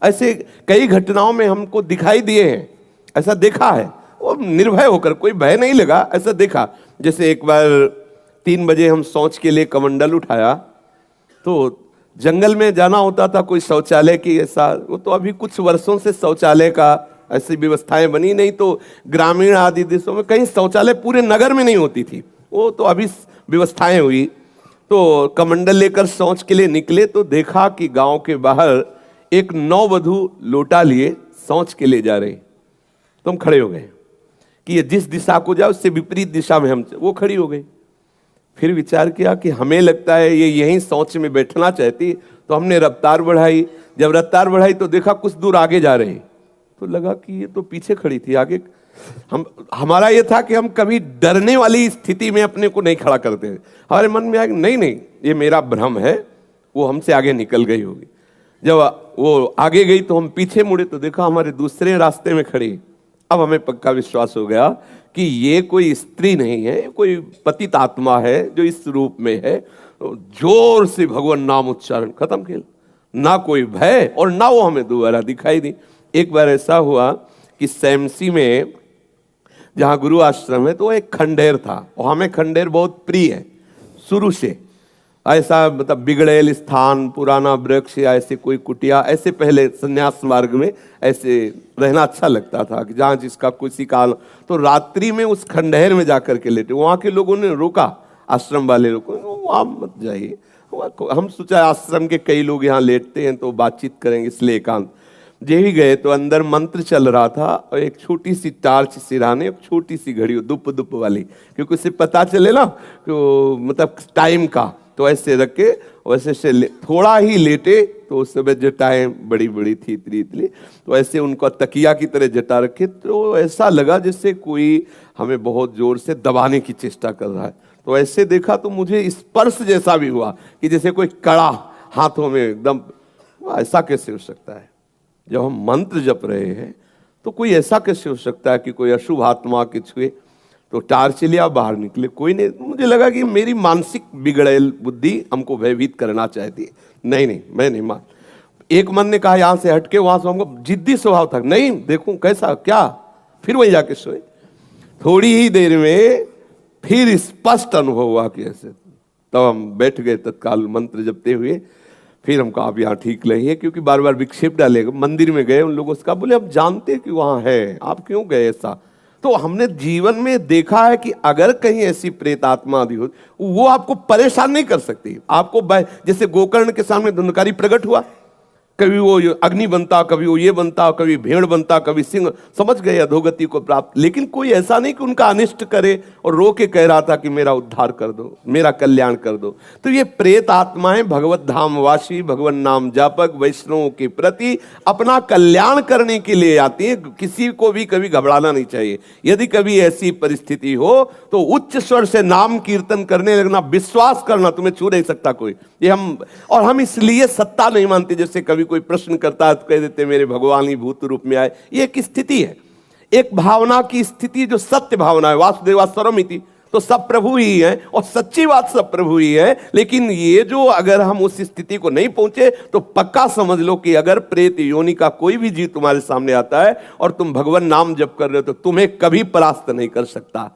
ऐसे कई घटनाओं में हमको दिखाई दिए हैं, ऐसा देखा है। वो निर्भय होकर, कोई भय नहीं लगा, ऐसा देखा। जैसे एक बार 3 बजे हम शौच के लिए कमंडल उठाया, तो जंगल में जाना होता था, कोई शौचालय की ऐसा, वो तो अभी कुछ वर्षों से शौचालय का ऐसी व्यवस्थाएं बनी, नहीं तो ग्रामीण आदि देशों में कहीं शौचालय पूरे नगर में नहीं होती थी, वो तो अभी व्यवस्थाएं हुई। तो कमंडल लेकर शौच के लिए निकले तो देखा कि गांव के बाहर एक नववधु लोटा लिए शौच के लिए जा रही। तो हम खड़े हो गए कि ये जिस दिशा को जाए उससे विपरीत दिशा में हम, वो खड़ी हो गई। फिर विचार किया कि हमें लगता है ये यहीं शौच में बैठना चाहती, तो हमने रफ्तार बढ़ाई। जब रफ्तार बढ़ाई तो देखा कुछ दूर आगे जा रही, तो लगा कि ये तो पीछे खड़ी थी, आगे। हमारा ये था कि हम कभी डरने वाली स्थिति में अपने को नहीं खड़ा करते। हमारे मन में आया नहीं नहीं, ये मेरा भ्रम है, वो हमसे आगे निकल गई होगी। जब वो आगे गई तो हम पीछे मुड़े तो देखा हमारे दूसरे रास्ते में खड़ी। अब हमें पक्का विश्वास हो गया कि ये कोई स्त्री नहीं है, कोई पतित आत्मा है जो इस रूप में है। तो जोर से भगवान नाम उच्चारण, खत्म खेल। ना कोई भय और ना वो हमें दोबारा दिखाई दी। एक बार ऐसा हुआ कि सैमसी में जहाँ गुरु आश्रम है, तो एक खंडेर था, और हमें खंडेर बहुत प्रिय है शुरू से। ऐसा मतलब बिगड़ेल स्थान, पुराना वृक्ष या ऐसे कोई कुटिया, ऐसे पहले संन्यास मार्ग में ऐसे रहना अच्छा लगता था कि जहाँ जिसका किसी काल। तो रात्रि में उस खंडहर में जाकर के लेटे, वहाँ के लोगों ने रोका, आश्रम वाले लोगों ने, वहाँ मत जाइए। हम सोचा आश्रम के कई लोग यहाँ लेटते हैं तो बातचीत करेंगे, इसलिए एकांत। ही गए तो अंदर मंत्र चल रहा था, और एक छोटी सी टार्च सिराने, एक छोटी सी घड़ी दुप दुप वाली, क्योंकि उससे पता चले ना तो मतलब टाइम का। तो ऐसे रख के वैसे से थोड़ा ही लेटे, तो उस समय जटाएं बड़ी बड़ी थी, इतनी इतनी, तो ऐसे उनको तकिया की तरह जटा रखे। तो ऐसा लगा जैसे कोई हमें बहुत जोर से दबाने की चेष्टा कर रहा है। तो ऐसे देखा तो मुझे स्पर्श जैसा भी हुआ कि जैसे कोई कड़ा हाथों में एकदम। ऐसा कैसे हो सकता है? जब हम मंत्र जप रहे हैं तो कोई ऐसा कैसे हो सकता है कि कोई अशुभ आत्मा के छुए? तो टार्च लिया, बाहर निकले, कोई नहीं। मुझे लगा कि मेरी मानसिक बिगड़ेल बुद्धि हमको भयभीत करना चाहती है। नहीं नहीं, मैं नहीं मान। एक मन ने कहा यहाँ से हटके, वहां से हमको जिद्दी स्वभाव था, नहीं देखूं कैसा क्या। फिर वही जाके सोए। थोड़ी ही देर में फिर स्पष्ट अनुभव हुआ कि ऐसे। तब हम बैठ गए तत्काल मंत्र जपते हुए। फिर हमको आप यहाँ ठीक नहीं है, क्योंकि बार बार विक्षेप डालेगा। मंदिर में गए, उन लोगों से कहा, बोले अब जानते कि वहाँ है, आप क्यों गए ऐसा? तो हमने जीवन में देखा है कि अगर कहीं ऐसी प्रेत आत्मा आदि हो, वो आपको परेशान नहीं कर सकती। आपको जैसे गोकर्ण के सामने धुंधकारी प्रकट हुआ, कभी वो अग्नि बनता, कभी वो ये बनता, कभी भेड़ बनता, कभी सिंह, समझ गए अधोगति को प्राप्त। लेकिन कोई ऐसा नहीं कि उनका अनिष्ट करे और रो के कह रहा था कि मेरा उद्धार कर दो, मेरा कल्याण कर दो। तो ये प्रेत आत्माएं भगवत धाम वासी, भगवान नाम जापक, वैष्णवों के प्रति अपना कल्याण करने के लिए आती है। किसी को भी कभी घबराना नहीं चाहिए। यदि कभी ऐसी परिस्थिति हो तो उच्च स्वर से नाम कीर्तन करने लगना, विश्वास करना, तुम्हें छू नहीं सकता कोई। ये हम इसलिए सत्ता नहीं मानते। जैसे कभी कोई प्रश्न करता है तो कह देते मेरे भगवान ही भूत रूप में आए। ये एक स्थिति है, एक भावना की स्थिति जो सत्य भावना है। वासुदेवा सर्वमिति, तो सब प्रभु ही है, और सच्ची बात सब प्रभु ही है। लेकिन ये जो अगर हम उस स्थिति को नहीं पहुंचे तो पक्का समझ लो कि अगर प्रेत योनि का कोई भी जीव तुम्हारे सामने आता है और तुम भगवान नाम जप कर रहे हो तो तुम्हें कभी परास्त नहीं कर सकता।